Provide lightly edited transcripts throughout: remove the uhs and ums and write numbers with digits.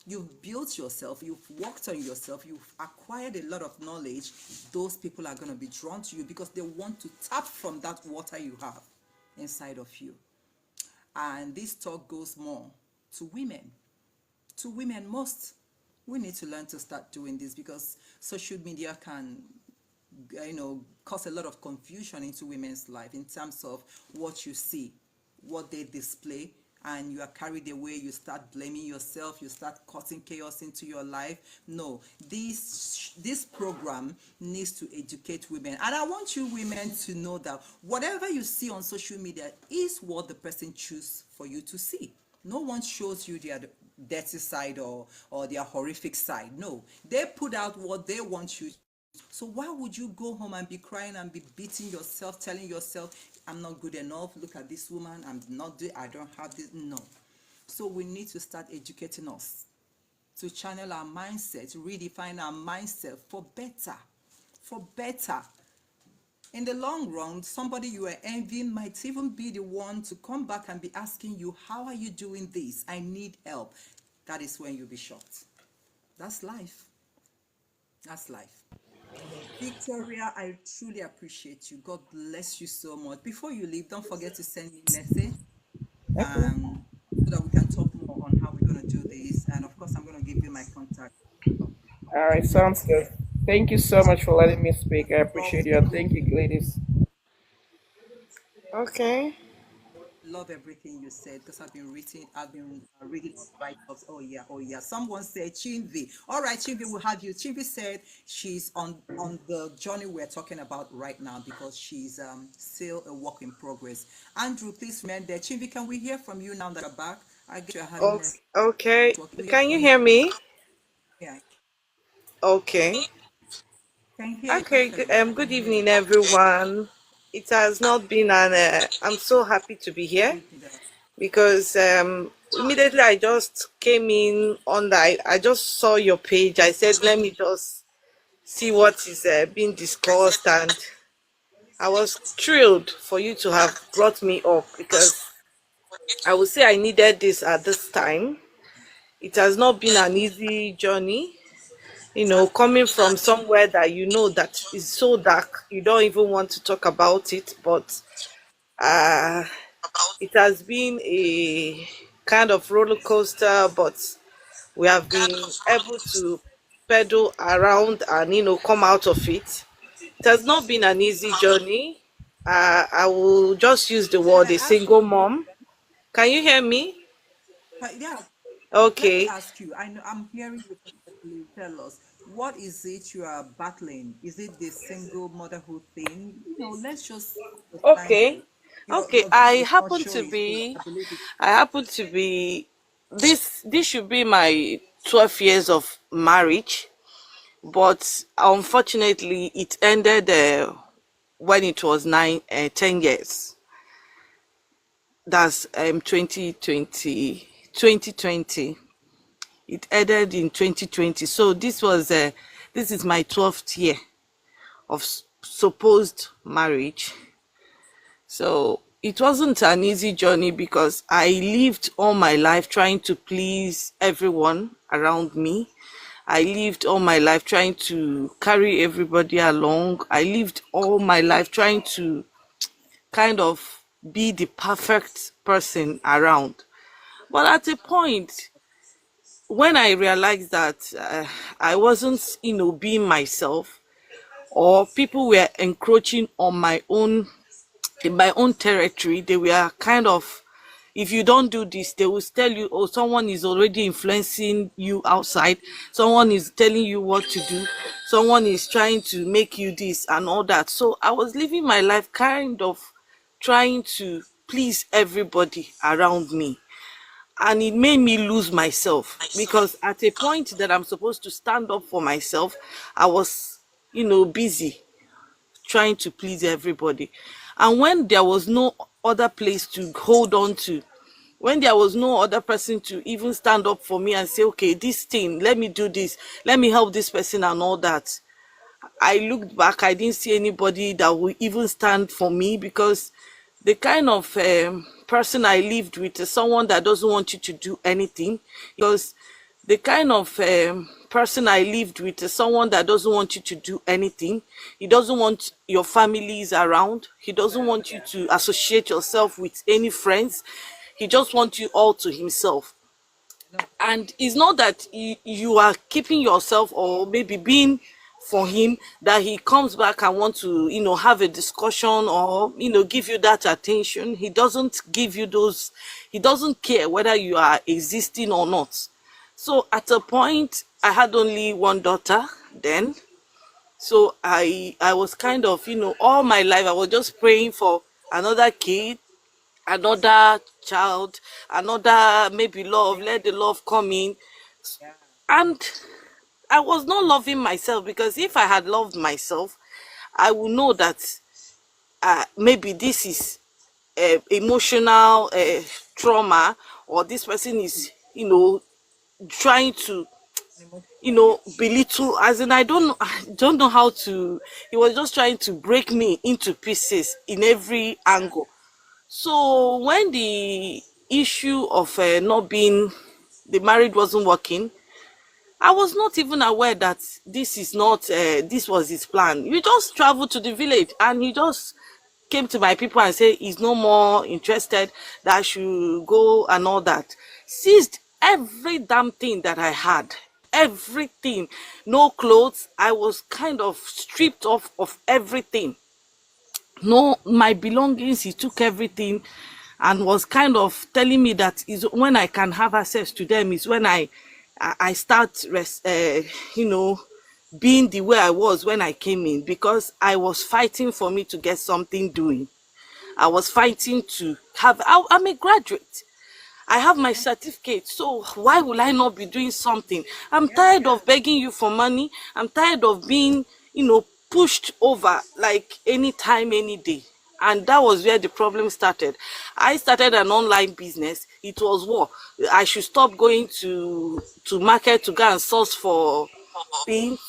you've built yourself, you've worked on yourself, you've acquired a lot of knowledge, those people are going to be drawn to you because they want to tap from that water you have inside of you. And this talk goes more to women. To women most. We need to learn to start doing this because social media can cause a lot of confusion into women's life in terms of what you see, what they display, and you are carried away. You start blaming yourself, you start causing chaos into your life. No, this program needs to educate women, and I want you women to know that whatever you see on social media is what the person chooses for you to see. No one shows you their dirty side or their horrific side. No, they put out what they want you. So why would you go home and be crying and be beating yourself, telling yourself, I'm not good enough, look at this woman, I don't have this? No. So we need to start educating us to channel our mindset, redefine our mindset for better. For better. In the long run, somebody you are envying might even be the one to come back and be asking you, how are you doing this? I need help. That is when you'll be shocked. That's life. That's life. Victoria, I truly appreciate you. God bless you so much. Before you leave, don't forget to send me a message Okay. so that we can talk more on how we're going to do this. And of course, I'm going to give you my contact. All right, Okay? sounds good. Thank you so much for letting me speak. I Love appreciate you. And thank you, ladies. Okay. love everything you said because I've been reading write-ups. Oh yeah, oh yeah. Someone said Chinvi. All right, Chinvi, we'll have you. Chinvi said she's on the journey we're talking about right now because she's still a work in progress. Andrew, please remember, Chinvi, can we hear from you now that you're back? I guess you're having Okay. network. We hear Can you from you. hear me? Yeah, Okay. can hear you Okay. perfectly. I Good can hear you. evening, everyone. It has not been an. I'm so happy to be Good here evening. because immediately I just came in on that. I just saw your page. I said, let me just see what is being discussed, and I was thrilled for you to have brought me up because I would say I needed this at this time. It has not been an easy journey, coming from somewhere that that is so dark, you don't even want to talk about it, but uh, it has been a kind of roller coaster, but we have been able to pedal around and come out of it. It has not been an easy journey. I will just use the Can word I a ask single you? mom. Can you hear me? Yeah, let me Okay. ask you. I know I'm hearing you perfectly. Tell us, what is it you are battling? Is it the single motherhood thing? Let's just understand. Okay. Okay. Your voice is not showing, so I believe it. I happen to be this should be my 12 years of marriage, but unfortunately it ended when it was 10 years. That's 2020. It ended in 2020. So this is my 12th year of supposed marriage. So it wasn't an easy journey because I lived all my life trying to please everyone around me. I lived all my life trying to carry everybody along. I lived all my life trying to kind of be the perfect person around. But at a point, when I realized that I wasn't, being myself, or people were encroaching on my own in my own territory, they were kind of, if you don't do this, they will tell you, oh, someone is already influencing you outside, someone is telling you what to do, someone is trying to make you this and all that. So I was living my life kind of trying to please everybody around me, and it made me lose myself because at a point that I'm supposed to stand up for myself, I was busy trying to please everybody. And when there was no other place to hold on to, when there was no other person to even stand up for me and say, okay, this thing, let me do this, let me help this person and all that, I looked back, I didn't see anybody that would even stand for me because the kind of person I lived with is someone that doesn't want you to do anything because The kind of person I lived with is someone that doesn't want you to do anything. He doesn't want your families around. He doesn't want you to associate yourself with any friends. He just wants you all to himself. And it's not that you are keeping yourself or maybe being for him, that he comes back and want to have a discussion or give you that attention. He doesn't give you those. He doesn't care whether you are existing or not. So at a point, I had only one daughter then. So I was kind of, all my life I was just praying for another kid, another child, another maybe love. Let the love come in. And I was not loving myself, because if I had loved myself, I would know that maybe this is emotional trauma, or this person is trying to belittle, as in I don't know how to. He was just trying to break me into pieces in every angle. So when the issue of not being, the marriage wasn't working, I was not even aware that this is not this was his plan. We just traveled to the village, and he just came to my people and said he's no more interested, that I should go and all that. Seized every damn thing that I had. Everything. No clothes. I was kind of stripped off of everything. No, my belongings. He took everything and was kind of telling me that is when I can have access to them, is when I start you know being the way I was when I came in, because I was fighting for me to get something doing. I was fighting to have. I'm a graduate. I have my certificate, so why will I not be doing something? I'm tired of begging you for money. I'm tired of being, pushed over like anytime, any day. And that was where the problem started. I started an online business. It was war. I should stop going to market to go and source for things,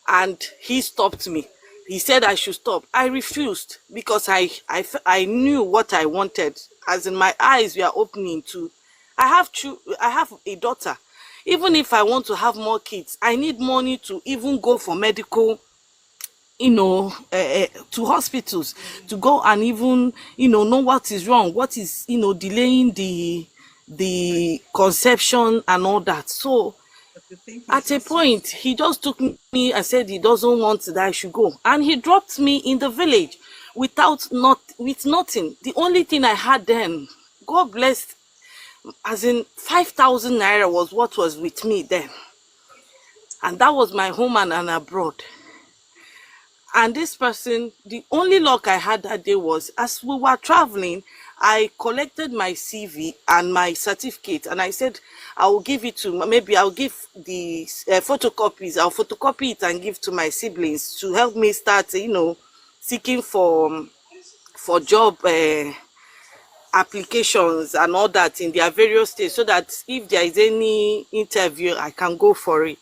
and he stopped me. He said I should stop. I refused, because I knew what I wanted, as in my eyes were opening to. I have a daughter. Even if I want to have more kids, I need money to even go for medical, to hospitals, to go and even know what is wrong, what is delaying the conception and all that. So at a point, he just took me and said he doesn't want that I should go. And he dropped me in the village with nothing. The only thing I had then, God bless, as in 5,000 naira was what was with me then. And that was my home and abroad. And this person, the only luck I had that day was, as we were traveling, I collected my CV and my certificate, and I said I will give it to, maybe I'll give the photocopies. I'll photocopy it and give to my siblings to help me start, seeking for job applications and all that in their various states, so that if there is any interview, I can go for it.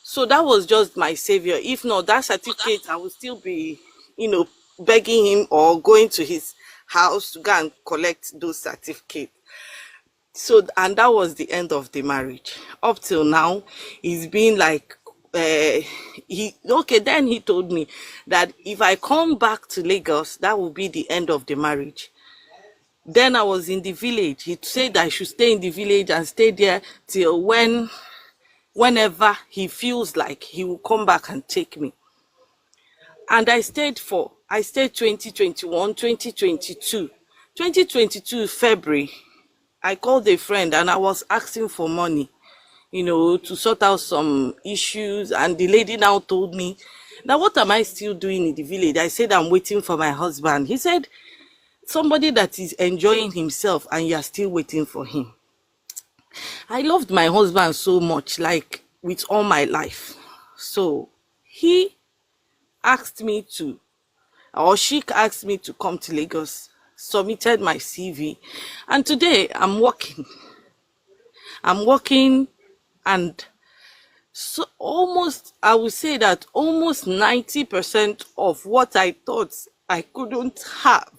So that was just my savior. If not, that certificate, I would still be, begging him or going to his house to go and collect those certificates. So, and that was the end of the marriage. Up till now, it's been like, then he told me that if I come back to Lagos, that will be the end of the marriage. Then I was in the village. He said I should stay in the village and stay there till whenever he feels like he will come back and take me. And I stayed 2021, 2022. 2022 February, I called a friend and I was asking for money, to sort out some issues. And the lady now told me, now what am I still doing in the village? I said, I'm waiting for my husband. He said, somebody that is enjoying himself and you are still waiting for him. I loved my husband so much, like with all my life. So he asked me to, or she asked me to come to Lagos, submitted my CV, and today I'm working. And so I would say that almost 90% of what I thought I couldn't have,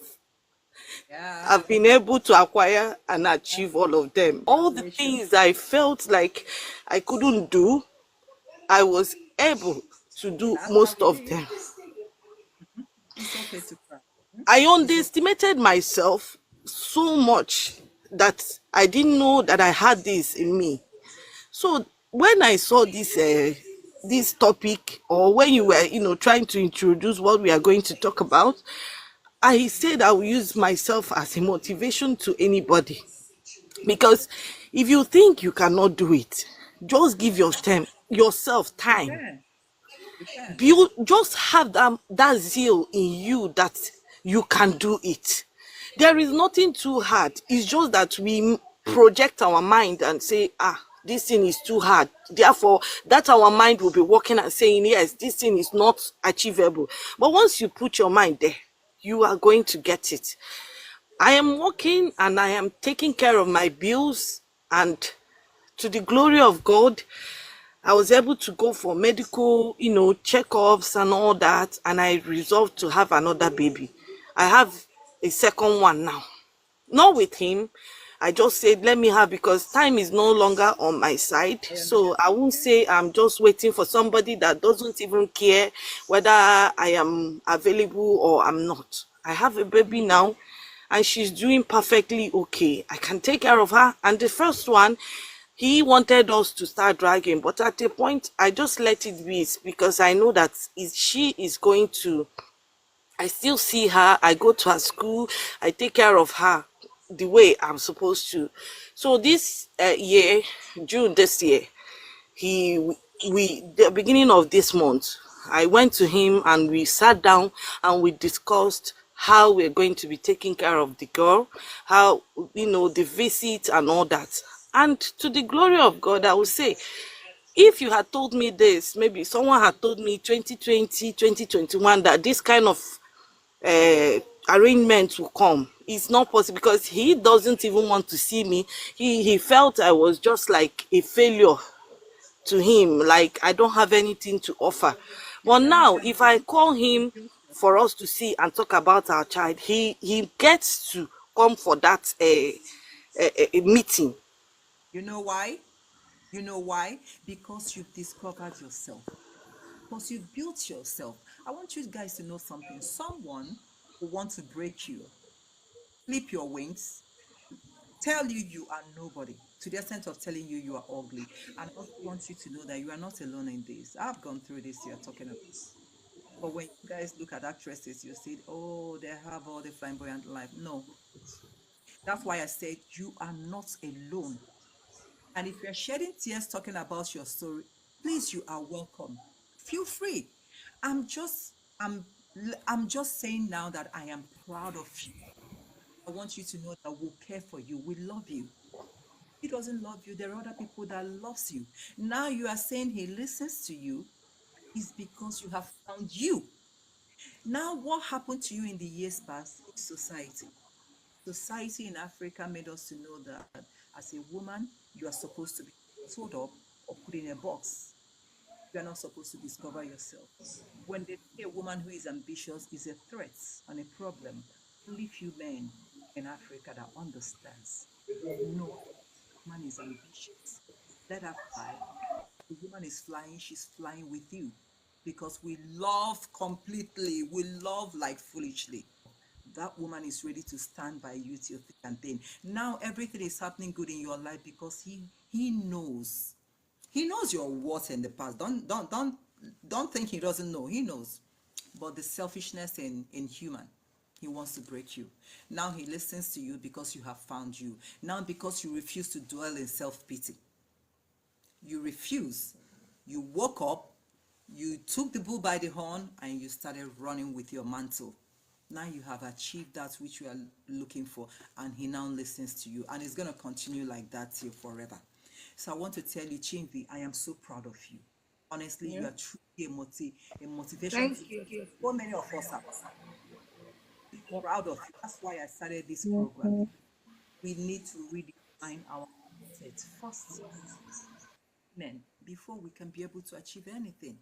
Yeah. I've been able to acquire and achieve all of them. All the Congratulations. things I felt like I couldn't do, I was able to do That's how most it of is. them. It's okay to cry. I It's okay. underestimated myself so much that I didn't know that I had this in me. So when I saw this topic, or when you were, trying to introduce what we are going to talk about, I said I will use myself as a motivation to anybody. Because if you think you cannot do it, just give yourself You time. can. You can. Build, just have that zeal in you that you can do it. There is nothing too hard. It's just that we project our mind and say, this thing is too hard. Therefore, that our mind will be working and saying, yes, this thing is not achievable. But once you put your mind there, you are going to get it. I am working and I am taking care of my bills, and to the glory of God, I was able to go for medical, checkups and all that, and I resolved to have another baby. I have a second one now. Not with him. I just said, let me have, because time is no longer on my side. I So I won't understand. say I'm just waiting for somebody that doesn't even care whether I am available or I'm not. I have a baby now, and she's doing perfectly okay. I can take care of her. And the first one, he wanted us to start dragging, but at a point I just let it be, because I know that she is going to, I still see her, I go to her school, I take care of her the way I'm supposed to. So this year, June this year, he we the beginning of this month, I went to him and we sat down and we discussed how we're going to be taking care of the girl, how, the visit and all that. And to the glory of God, I would say, if you had told me this, maybe someone had told me 2020, 2021, that this kind of uh, arrangement will come, it's not possible, because he doesn't even want to see me. He felt I was just like a failure to him, like I don't have anything to offer. But Let me now, tell you if I something. call You him built for yourself. us to see and talk about our child, he gets to come for that meeting. You know why? You know why? Because you've discovered yourself. Because you've built yourself. I want you guys to know something. Someone who wants to break you, flip your wings, tell you you are nobody, to the extent of telling you you are ugly. And I also want you to know that you are not alone in this. I've gone through this you're talking about. But when you guys look at actresses, you see, oh, they have all the flamboyant life. No, that's why I said you are not alone. And if you're shedding tears talking about your story, please, you are welcome. Feel free. I'm just, I'm, I'm just saying now that I am proud of you. I want you to know that we'll care for you. We love you. He doesn't love you. There are other people that loves you. Now you are saying he listens to you is because you have found you. Now, what happened to you in the years past is society. Society in Africa made us to know that as a woman, you are supposed to be sewed up or put in a box. You are not supposed to discover yourself. When they say a woman who is ambitious is a threat and a problem, only few men in Africa that understands. No, woman is ambitious. Let her fly. The woman is flying, she's flying with you. Because we love completely, we love like foolishly. That woman is ready to stand by you till thick and thin. Now everything is happening good in your life because he knows. He knows your worth in the past. Don't think he doesn't know. He knows. But the selfishness in human, he wants to break you. Now he listens to you because you have found you. Now because you refuse to dwell in self-pity. You refuse. You woke up, you took the bull by the horn, and you started running with your mantle. Now you have achieved that which you are looking for, and he now listens to you, and it's going to continue like that till forever. So I want to tell you, Chinvi, I am so proud of you. Honestly, you Yeah. are truly a motivation to Thank you. so many of us are Yep. proud of you. That's why I started this program. Mhm. We need to redefine our mindset first, men, before we can be able to achieve anything.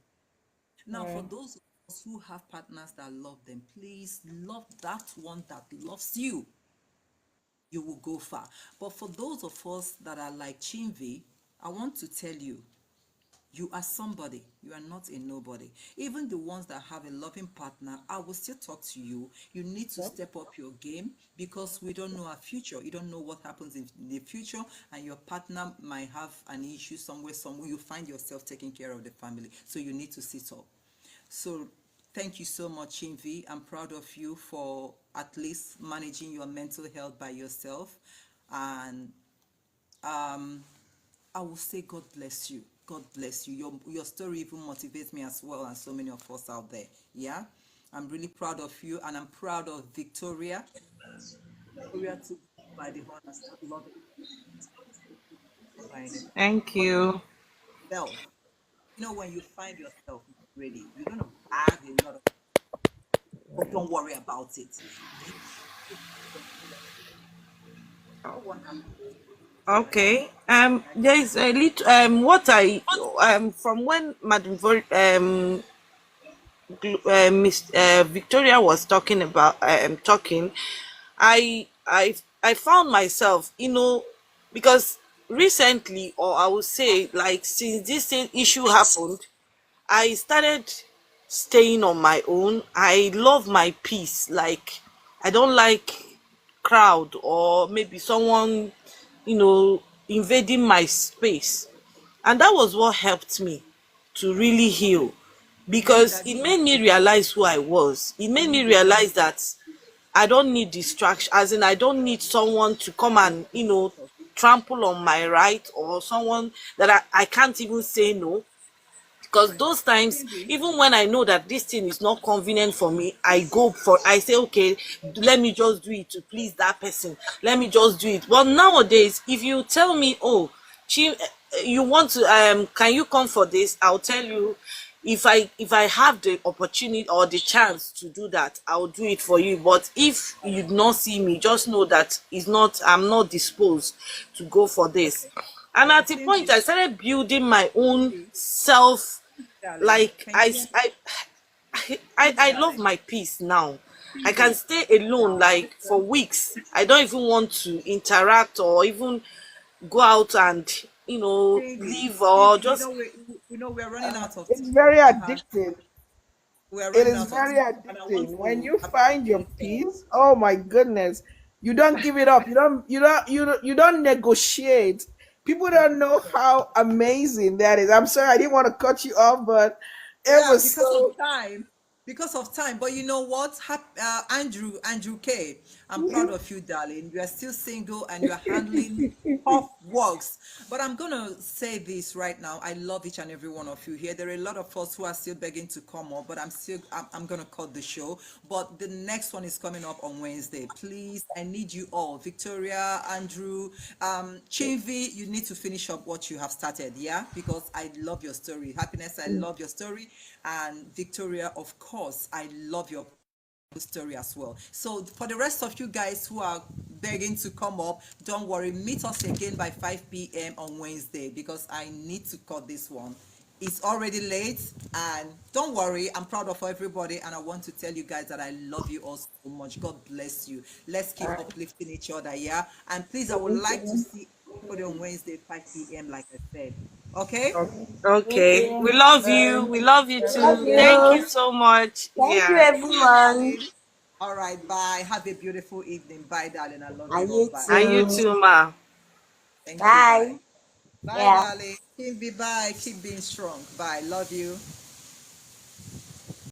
Now, for Yeah. those of us who have partners that love them, please love that one that loves you. you will go far. But for those of us that are like Chinvi, I want to tell you, you are somebody. You are not a nobody. Even the ones that have a loving partner, I will still talk to you. You need to Yep. step up your game because we don't know our future. You don't know what happens in the future, and your partner might have an issue somewhere you find yourself taking care of the family. So you need to sit up. So thank you so much, Chinvi. I'm proud of you for at least managing your mental health by yourself. And um, I will say God bless you. God bless you. Your story even motivates me as well, and so many of us out there. Yeah. I'm really proud of you, and I'm proud of Victoria. Victoria took by the horn and start loving by Thank because you. self. You know, when you find yourself ready, you're gonna have a lot of, but don't worry about it. You know what happens when Okay. I There is a little what I from when Madam Miss Victoria was talking about talking, I found myself, because recently, or I would say like since this issue happened, I started staying on my own. I love my peace. Like, I don't like crowd or maybe someone, invading my space. And that was what helped me to really heal, believe because that it this made me realize who I was. It made me realize that I don't need distraction, as in I don't need someone to come and, trample on my right, or someone that I can't even say no. Because those times, even when I know that this thing is not convenient for me, I say, okay, let me just do it to please that person, let me just do it. But nowadays, if you tell me, oh, you want to can you come for this, I'll tell you. If I have the opportunity or the chance to do that, I'll do it for you. But if you do not see me, just know that I'm not disposed to go for this. okay. And at the point, Cindy, I started building my own Cindy, self. darling, Like, can you hear me? Cindy, I love darling, my peace now. I can Cindy, stay alone like for listen, weeks. I don't even want to interact or even go out and, Cindy, leave, or Cindy, just. we know we're running out of It's very time, and addicting. we're It running is out of very time, and I want addicting. When to you find your appreciate peace, oh my goodness, you don't give it up. You don't negotiate. People don't know how amazing that is. I'm sorry, I didn't want to cut you off, but it yeah, was so. because of time. But you know what, Andrew K, I'm proud of you, darling. You are still single and you are handling tough works. But I'm gonna say this right now, I love each and every one of you here. There are a lot of us who are still begging to come up, but I'm gonna cut the show. But the next one is coming up on Wednesday. Please, I need you all, Victoria, Andrew, Chinvi, you need to finish up what you have started, yeah, because I love your story. Happiness, I love your story. And Victoria, of course, I love your story as well. So for the rest of you guys who are begging to come up, don't worry, meet us again by 5 p.m. on Wednesday, because I need to cut this one. It's already late, and don't worry, I'm proud of everybody, and I want to tell you guys that I love you all so much. God bless you. Let's All keep right. uplifting each other, yeah? And please, I would Thank like to you. see everybody on Wednesday 5 p.m. like I said. Okay? Okay. Thank Okay, we you. love you. Bye. We love you Love too. Thank you you. so much. Thank you, Yeah. See you, everyone. darling. All right, bye. Have a beautiful evening. Bye, darling. I love you And all. you Bye. And you too. too, ma. Thank you. Bye. Bye. Bye, Yeah. darling. Keep be bye. Keep being strong. Bye. Love you.